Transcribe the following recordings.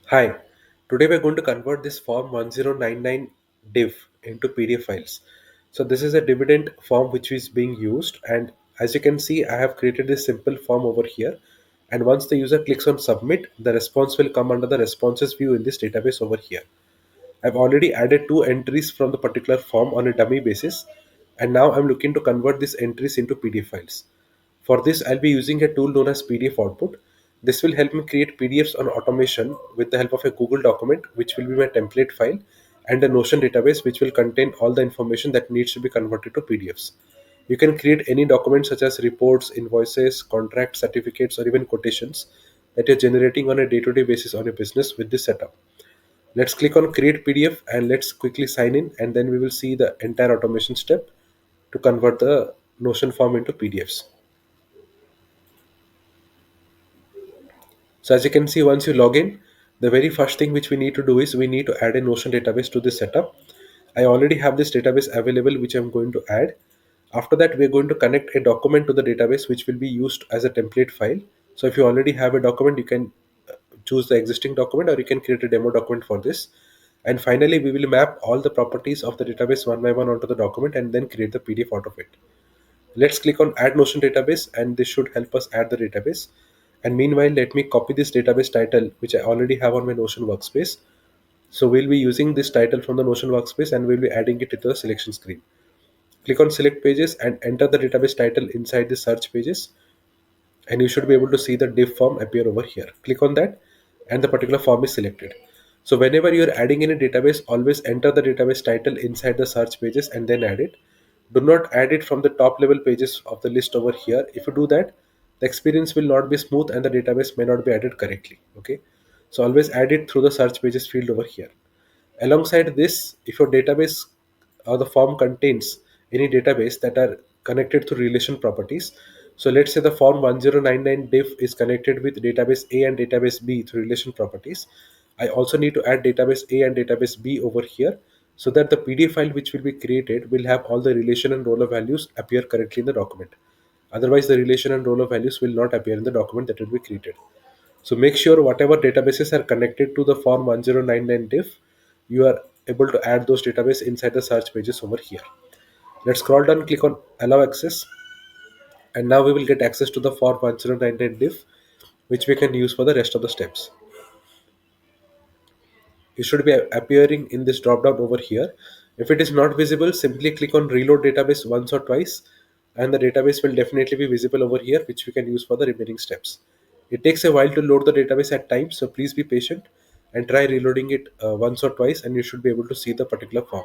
Hi, today we're going to convert this form 1099 div into PDF files. So this is a dividend form which is being used, and as you can see I have created this simple form over here, and once the user clicks on submit, the response will come under the responses view in this database over here. I've already added two entries from the particular form on a dummy basis, and now I'm looking to convert these entries into PDF files. For this, I'll be using a tool known as PDF Output. This will help me create PDFs on automation with the help of a Google document, which will be my template file, and a Notion database, which will contain all the information that needs to be converted to PDFs. You can create any document such as reports, invoices, contracts, certificates, or even quotations that you're generating on a day-to-day basis on your business with this setup. Let's click on create PDF and let's quickly sign in, and then we will see the entire automation step to convert the Notion form into PDFs. So as you can see, once you log in, the very first thing which we need to do is we need to add a Notion database to this setup. I already have this database available which I'm going to add. After that, we're going to connect a document to the database which will be used as a template file. So if you already have a document, you can choose the existing document or you can create a demo document for this. And finally, we will map all the properties of the database one by one onto the document and then create the PDF out of it. Let's click on add Notion database, and this should help us add the database. And meanwhile, let me copy this database title which I already have on my Notion workspace. So we'll be using this title from the Notion workspace and we'll be adding it to the selection screen. Click on select pages and enter the database title inside the search pages, and you should be able to see the div form appear over here. Click on that and the particular form is selected. So whenever you're adding any database, always enter the database title inside the search pages and then add it. Do not add it from the top level pages of the list over here. If you do that, the experience will not be smooth and the database may not be added correctly. Okay, so always add it through the search pages field over here. Alongside this, if your database or the form contains any database that are connected to relation properties, so let's say the form 1099 div is connected with database A and database B through relation properties. I also need to add database A and database B over here so that the PDF file which will be created will have all the relation and roller values appear correctly in the document. Otherwise, the relation and roller values will not appear in the document that will be created. So make sure whatever databases are connected to the form 1099 div, you are able to add those databases inside the search pages over here. Let's scroll down, click on allow access, and now we will get access to the form 1099 div, which we can use for the rest of the steps. It should be appearing in this drop down over here. If it is not visible, simply click on reload database once or twice, and the database will definitely be visible over here, which we can use for the remaining steps. It takes a while to load the database at times, so please be patient and try reloading it once or twice, and you should be able to see the particular form.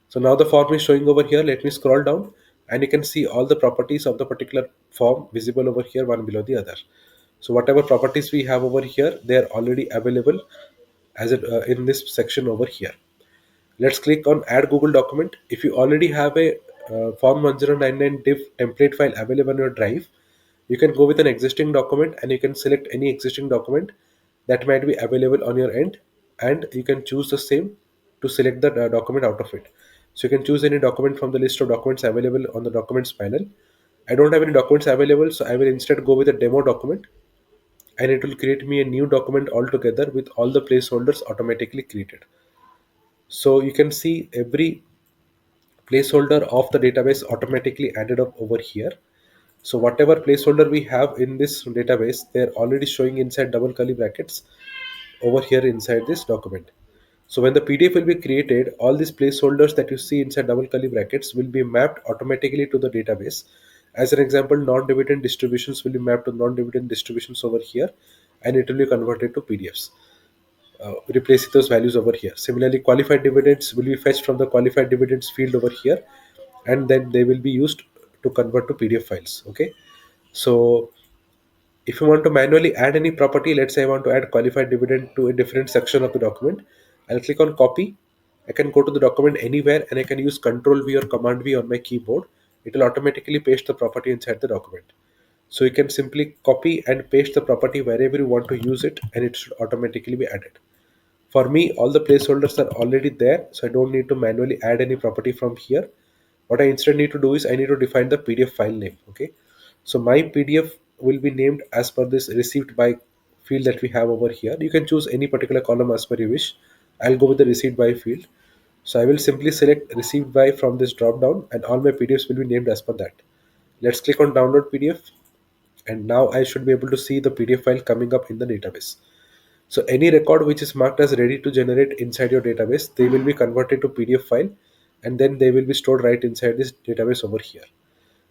So now the form is showing over here. Let me scroll down, and you can see all the properties of the particular form visible over here, one below the other. So whatever properties we have over here, they are already available as it in this section over here. Let's click on add Google document. If you already have a form 1099 div template file available on your drive, you can go with an existing document and you can select any existing document that might be available on your end, and you can choose the same to select the document out of it. So you can choose any document from the list of documents available on the documents panel. I don't have any documents available, so I will instead go with a demo document, and it will create me a new document altogether with all the placeholders automatically created. So you can see every placeholder of the database automatically added up over here. So whatever placeholder we have in this database, they're already showing inside double curly brackets over here inside this document. So when the PDF will be created, all these placeholders that you see inside double curly brackets will be mapped automatically to the database. As an example, non-dividend distributions will be mapped to non-dividend distributions over here, and it will be converted to PDFs. Replacing those values over here. Similarly, qualified dividends will be fetched from the qualified dividends field over here, and then they will be used to convert to PDF files. Okay, so if you want to manually add any property, let's say I want to add qualified dividend to a different section of the document, I'll click on copy. I can go to the document anywhere and I can use Control V or Command V on my keyboard. It will automatically paste the property inside the document. So you can simply copy and paste the property wherever you want to use it, and it should automatically be added. For me, all the placeholders are already there, so I don't need to manually add any property from here. What I instead need to do is I need to define the PDF file name. Okay, so my PDF will be named as per this received by field that we have over here. You can choose any particular column as per your wish. I'll go with the received by field. So I will simply select received by from this drop down, and all my PDFs will be named as per that. Let's click on download PDF, and now I should be able to see the PDF file coming up in the database. So any record which is marked as ready to generate inside your database, they will be converted to PDF file, and then they will be stored right inside this database over here.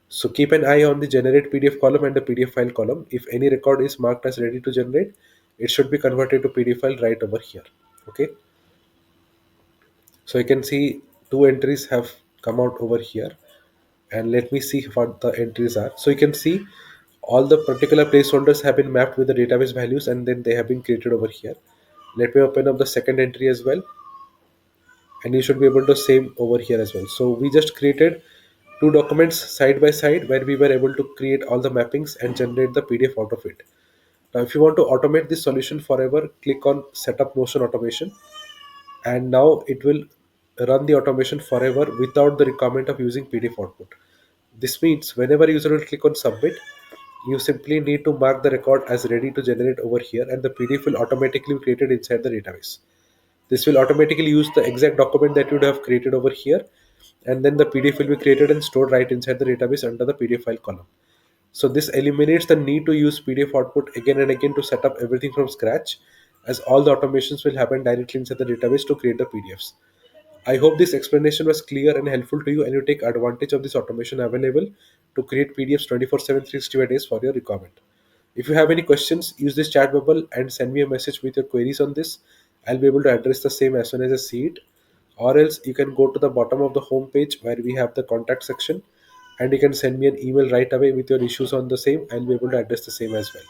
So keep an eye on the generate PDF column and the PDF file column. If any record is marked as ready to generate, it should be converted to PDF file right over here. Okay. So you can see two entries have come out over here, and let me see what the entries are. So you can see all the particular placeholders have been mapped with the database values, and then they have been created over here. Let me open up the second entry as well, and you should be able to same over here as well. So we just created two documents side by side where we were able to create all the mappings and generate the PDF out of it. Now if you want to automate this solution forever, click on setup motion automation, and now it will run the automation forever without the requirement of using PDF output. This means whenever user will click on submit, you simply need to mark the record as ready to generate over here, and the PDF will automatically be created inside the database. This will automatically use the exact document that you would have created over here, and then the PDF will be created and stored right inside the database under the PDF file column. So this eliminates the need to use PDF output again and again to set up everything from scratch, as all the automations will happen directly inside the database to create the PDFs. I hope this explanation was clear and helpful to you, and you take advantage of this automation available to create PDFs 24/7 365 days for your requirement. If you have any questions, use this chat bubble and send me a message with your queries on this. I'll be able to address the same as soon as I see it. Or else you can go to the bottom of the home page where we have the contact section, and you can send me an email right away with your issues on the same. I'll be able to address the same as well.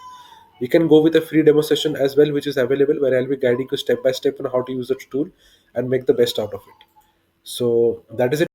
You can go with a free demo session as well, which is available, where I'll be guiding you step by step on how to use the tool and make the best out of it. So that is it.